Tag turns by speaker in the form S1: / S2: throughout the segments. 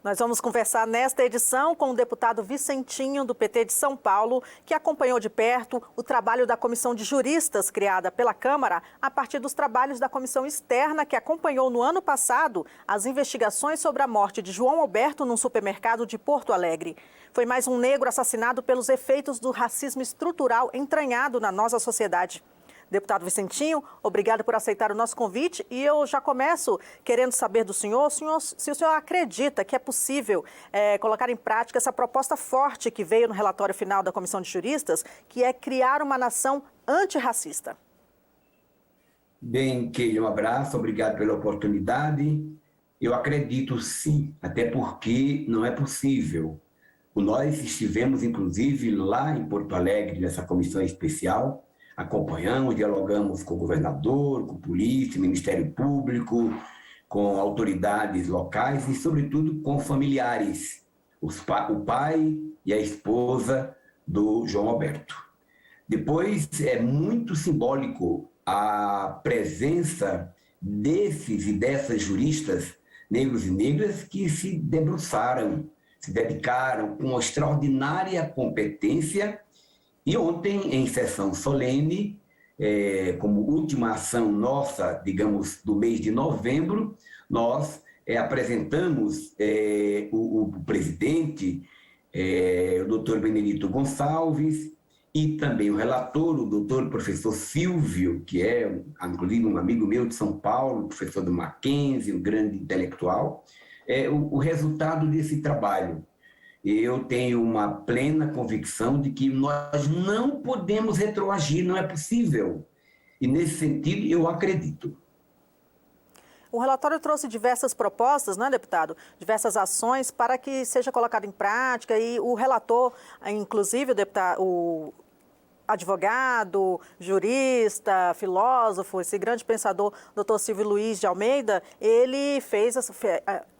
S1: Nós vamos conversar nesta edição com o deputado Vicentinho, do PT de São Paulo, que acompanhou de perto o trabalho da comissão de juristas criada pela Câmara a partir dos trabalhos da comissão externa que acompanhou no ano passado as investigações sobre a morte de João Alberto num supermercado de Porto Alegre. Foi mais um negro assassinado pelos efeitos do racismo estrutural entranhado na nossa sociedade. Deputado Vicentinho, obrigado por aceitar o nosso convite e eu já começo querendo saber do senhor, se o senhor acredita que é possível colocar em prática essa proposta forte que veio no relatório final da Comissão de Juristas, que é criar uma nação antirracista.
S2: Bem, Keila, um abraço, obrigado pela oportunidade. Eu acredito sim, até porque não é possível. Nós estivemos, inclusive, lá em Porto Alegre, nessa comissão especial, acompanhamos, dialogamos com o governador, com a polícia, Ministério Público, com autoridades locais e, sobretudo, com familiares, o pai e a esposa do João Alberto. Depois, é muito simbólico a presença desses e dessas juristas, negros e negras, que se debruçaram, se dedicaram com uma extraordinária competência. E ontem, em sessão solene, como última ação nossa, digamos, do mês de novembro, nós apresentamos o presidente, o doutor Benedito Gonçalves, e também o relator, o doutor professor Silvio, que é, inclusive, um amigo meu de São Paulo, professor do Mackenzie, um grande intelectual, o resultado desse trabalho. Eu tenho uma plena convicção de que nós não podemos retroagir, não é possível. E, nesse sentido, eu acredito.
S1: O relatório trouxe diversas propostas, né, deputado? Diversas ações para que seja colocado em prática e o relator, inclusive o advogado, jurista, filósofo, esse grande pensador, doutor Silvio Luiz de Almeida, ele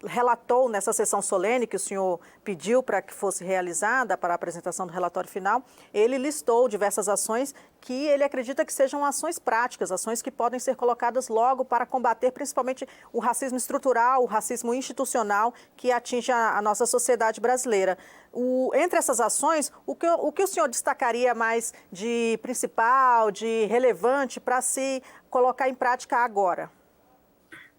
S1: relatou nessa sessão solene que o senhor pediu para que fosse realizada para a apresentação do relatório final, ele listou diversas ações que ele acredita que sejam ações práticas, ações que podem ser colocadas logo para combater principalmente o racismo estrutural, o racismo institucional que atinge a nossa sociedade brasileira. Entre essas ações, o que o senhor destacaria mais de principal, de relevante para se colocar em prática agora?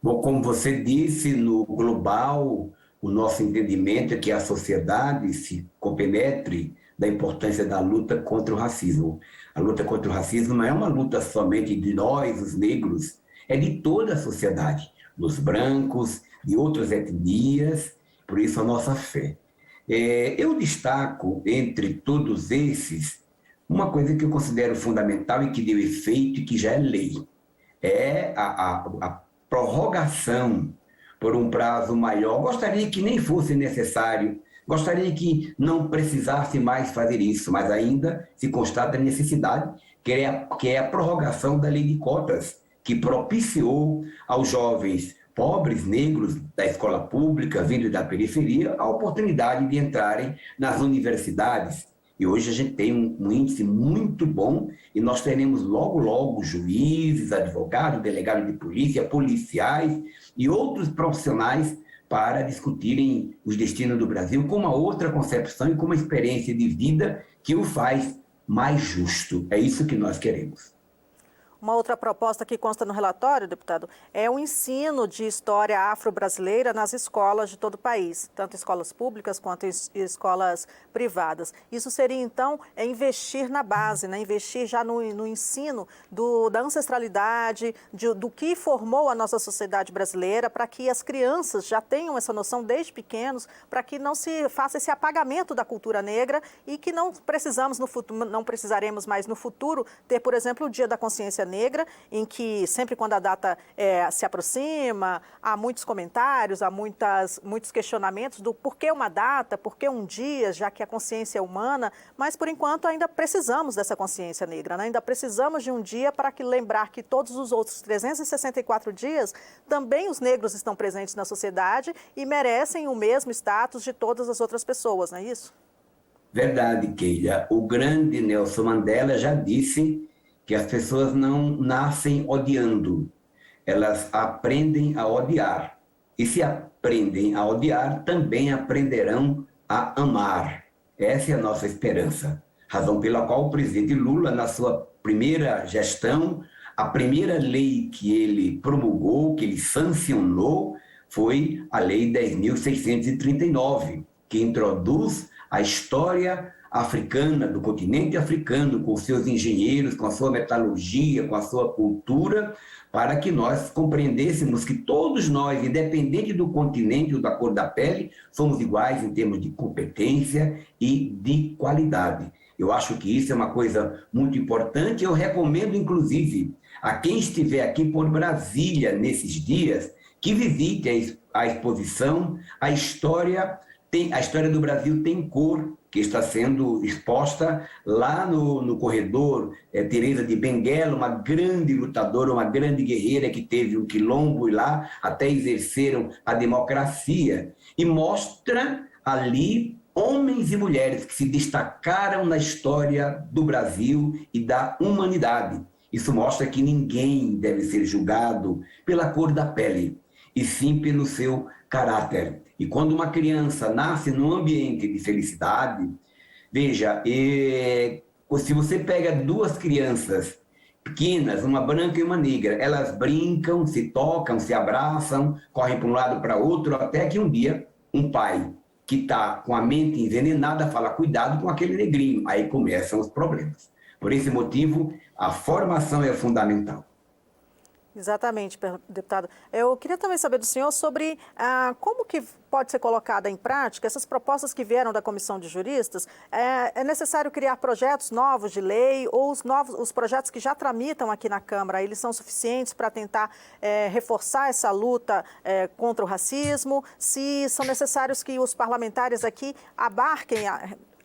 S2: Bom, como você disse, no global, o nosso entendimento é que a sociedade se compenetre da importância da luta contra o racismo. A luta contra o racismo não é uma luta somente de nós, os negros, é de toda a sociedade, dos brancos, de outras etnias, por isso a nossa fé. Eu destaco, entre todos esses, uma coisa que eu considero fundamental e que deu efeito e que já é lei. É a prorrogação por um prazo maior. Gostaria que nem fosse necessário, gostaria que não precisasse mais fazer isso, mas ainda se constata a necessidade, que é a prorrogação da lei de cotas, que propiciou aos jovens pobres, negros, da escola pública, vindo da periferia, a oportunidade de entrarem nas universidades. E hoje a gente tem um índice muito bom e nós teremos logo, logo juízes, advogados, delegados de polícia, policiais e outros profissionais para discutirem os destinos do Brasil com uma outra concepção e com uma experiência de vida que o faz mais justo. É isso que nós queremos.
S1: Uma outra proposta que consta no relatório, deputado, é o ensino de história afro-brasileira nas escolas de todo o país, tanto escolas públicas quanto escolas privadas. Isso seria, então, investir na base, né? Investir já no ensino da ancestralidade, do que formou a nossa sociedade brasileira, para que as crianças já tenham essa noção desde pequenos, para que não se faça esse apagamento da cultura negra e que não precisaremos mais no futuro ter, por exemplo, o Dia da Consciência Negra, em que sempre quando a data se aproxima, há muitos comentários, há muitos questionamentos do porquê uma data, porquê um dia, já que a consciência é humana, mas por enquanto ainda precisamos dessa consciência negra, né? Ainda precisamos de um dia para lembrar que todos os outros 364 dias também os negros estão presentes na sociedade e merecem o mesmo status de todas as outras pessoas, não é isso?
S2: Verdade, Keila. O grande Nelson Mandela já disse que as pessoas não nascem odiando, elas aprendem a odiar. E se aprendem a odiar, também aprenderão a amar. Essa é a nossa esperança. Razão pela qual o presidente Lula, na sua primeira gestão, a primeira lei que ele promulgou, que ele sancionou, foi a Lei 10.639, que introduz a história africana, do continente africano, com seus engenheiros, com a sua metalurgia, com a sua cultura, para que nós compreendêssemos que todos nós, independente do continente ou da cor da pele, somos iguais em termos de competência e de qualidade. Eu acho que isso é uma coisa muito importante. Eu recomendo, inclusive, a quem estiver aqui por Brasília nesses dias, que visite a exposição A História do Brasil Tem Cor, que está sendo exposta lá no corredor Teresa de Benguela, uma grande lutadora, uma grande guerreira que teve um quilombo e lá até exerceram a democracia. E mostra ali homens e mulheres que se destacaram na história do Brasil e da humanidade. Isso mostra que ninguém deve ser julgado pela cor da pele, e sim pelo seu caráter. E quando uma criança nasce num ambiente de felicidade, veja, se você pega duas crianças pequenas, uma branca e uma negra, elas brincam, se tocam, se abraçam, correm para um lado para outro, até que um dia um pai que está com a mente envenenada fala, cuidado com aquele negrinho, aí começam os problemas. Por esse motivo, a formação é fundamental.
S1: Exatamente, deputado. Eu queria também saber do senhor sobre como que pode ser colocada em prática essas propostas que vieram da Comissão de Juristas. É necessário criar projetos novos de lei ou os projetos que já tramitam aqui na Câmara, eles são suficientes para tentar reforçar essa luta contra o racismo? Se são necessários que os parlamentares aqui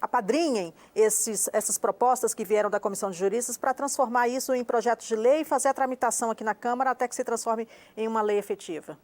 S1: apadrinhem essas propostas que vieram da Comissão de Juristas para transformar isso em projetos de lei e fazer a tramitação aqui na Câmara até que se transforme em uma lei efetiva?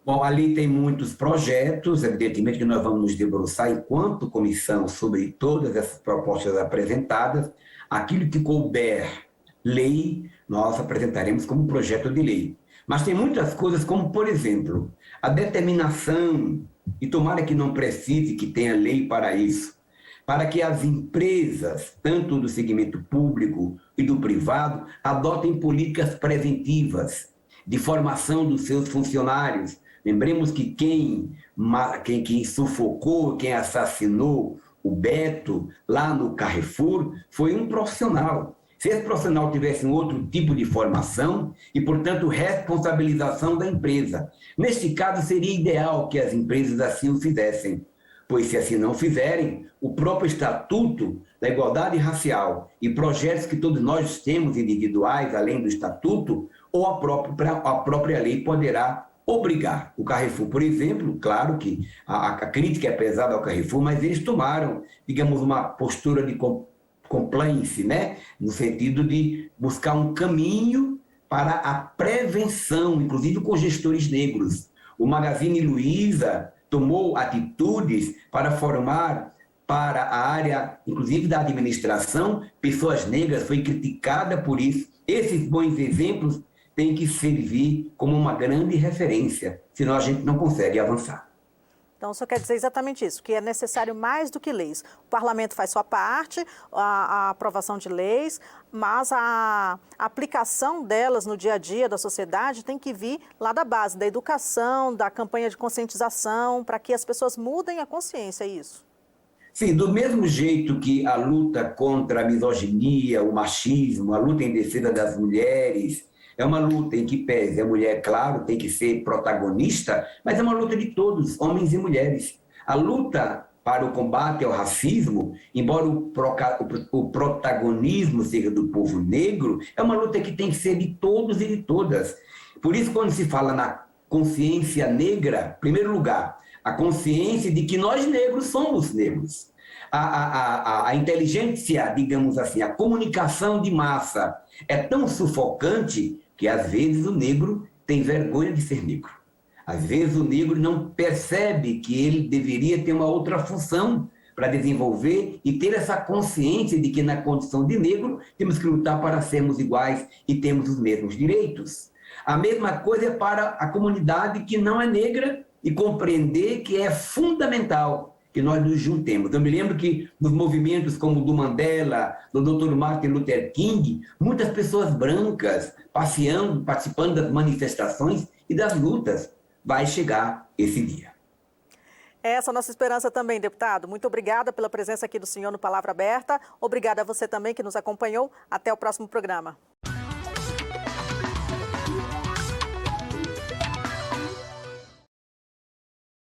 S2: Bom, ali tem muitos projetos, evidentemente que nós vamos nos debruçar enquanto comissão sobre todas essas propostas apresentadas. Aquilo que couber lei, nós apresentaremos como projeto de lei. Mas tem muitas coisas como, por exemplo, a determinação, e tomara que não precise que tenha lei para isso, para que as empresas, tanto do segmento público e do privado, adotem políticas preventivas de formação dos seus funcionários. Lembremos que quem sufocou, quem assassinou o Beto lá no Carrefour foi um profissional. Se esse profissional tivesse um outro tipo de formação e, portanto, responsabilização da empresa. Neste caso, seria ideal que as empresas assim o fizessem. Pois se assim não fizerem, o próprio Estatuto da Igualdade Racial e projetos que todos nós temos individuais, além do Estatuto, ou a própria lei poderá obrigar. O Carrefour, por exemplo, claro que a crítica é pesada ao Carrefour, mas eles tomaram, digamos, uma postura de compliance, né? No sentido de buscar um caminho para a prevenção, inclusive com gestores negros. O Magazine Luiza tomou atitudes para formar para a área, inclusive da administração, pessoas negras, foi criticada por isso. Esses bons exemplos têm que servir como uma grande referência, senão a gente não consegue avançar.
S1: Então, o senhor quer dizer exatamente isso, que é necessário mais do que leis. O parlamento faz sua parte, a aprovação de leis, mas a aplicação delas no dia a dia da sociedade tem que vir lá da base, da educação, da campanha de conscientização, para que as pessoas mudem a consciência, é isso?
S2: Sim, do mesmo jeito que a luta contra a misoginia, o machismo, a luta em defesa das mulheres, é uma luta em que pese a mulher, claro, tem que ser protagonista, mas é uma luta de todos, homens e mulheres. A luta para o combate ao racismo, embora o protagonismo seja do povo negro, é uma luta que tem que ser de todos e de todas. Por isso, quando se fala na consciência negra, em primeiro lugar, a consciência de que nós negros somos negros. A inteligência, digamos assim, a comunicação de massa é tão sufocante que, às vezes, o negro tem vergonha de ser negro. Às vezes, o negro não percebe que ele deveria ter uma outra função para desenvolver e ter essa consciência de que, na condição de negro, temos que lutar para sermos iguais e termos os mesmos direitos. A mesma coisa é para a comunidade que não é negra e compreender que é fundamental que nós nos juntemos. Eu me lembro que nos movimentos como o do Mandela, do Dr. Martin Luther King, muitas pessoas brancas passeando, participando das manifestações e das lutas. Vai chegar esse dia.
S1: Essa é a nossa esperança também, deputado. Muito obrigada pela presença aqui do senhor no Palavra Aberta. Obrigada a você também que nos acompanhou. Até o próximo programa.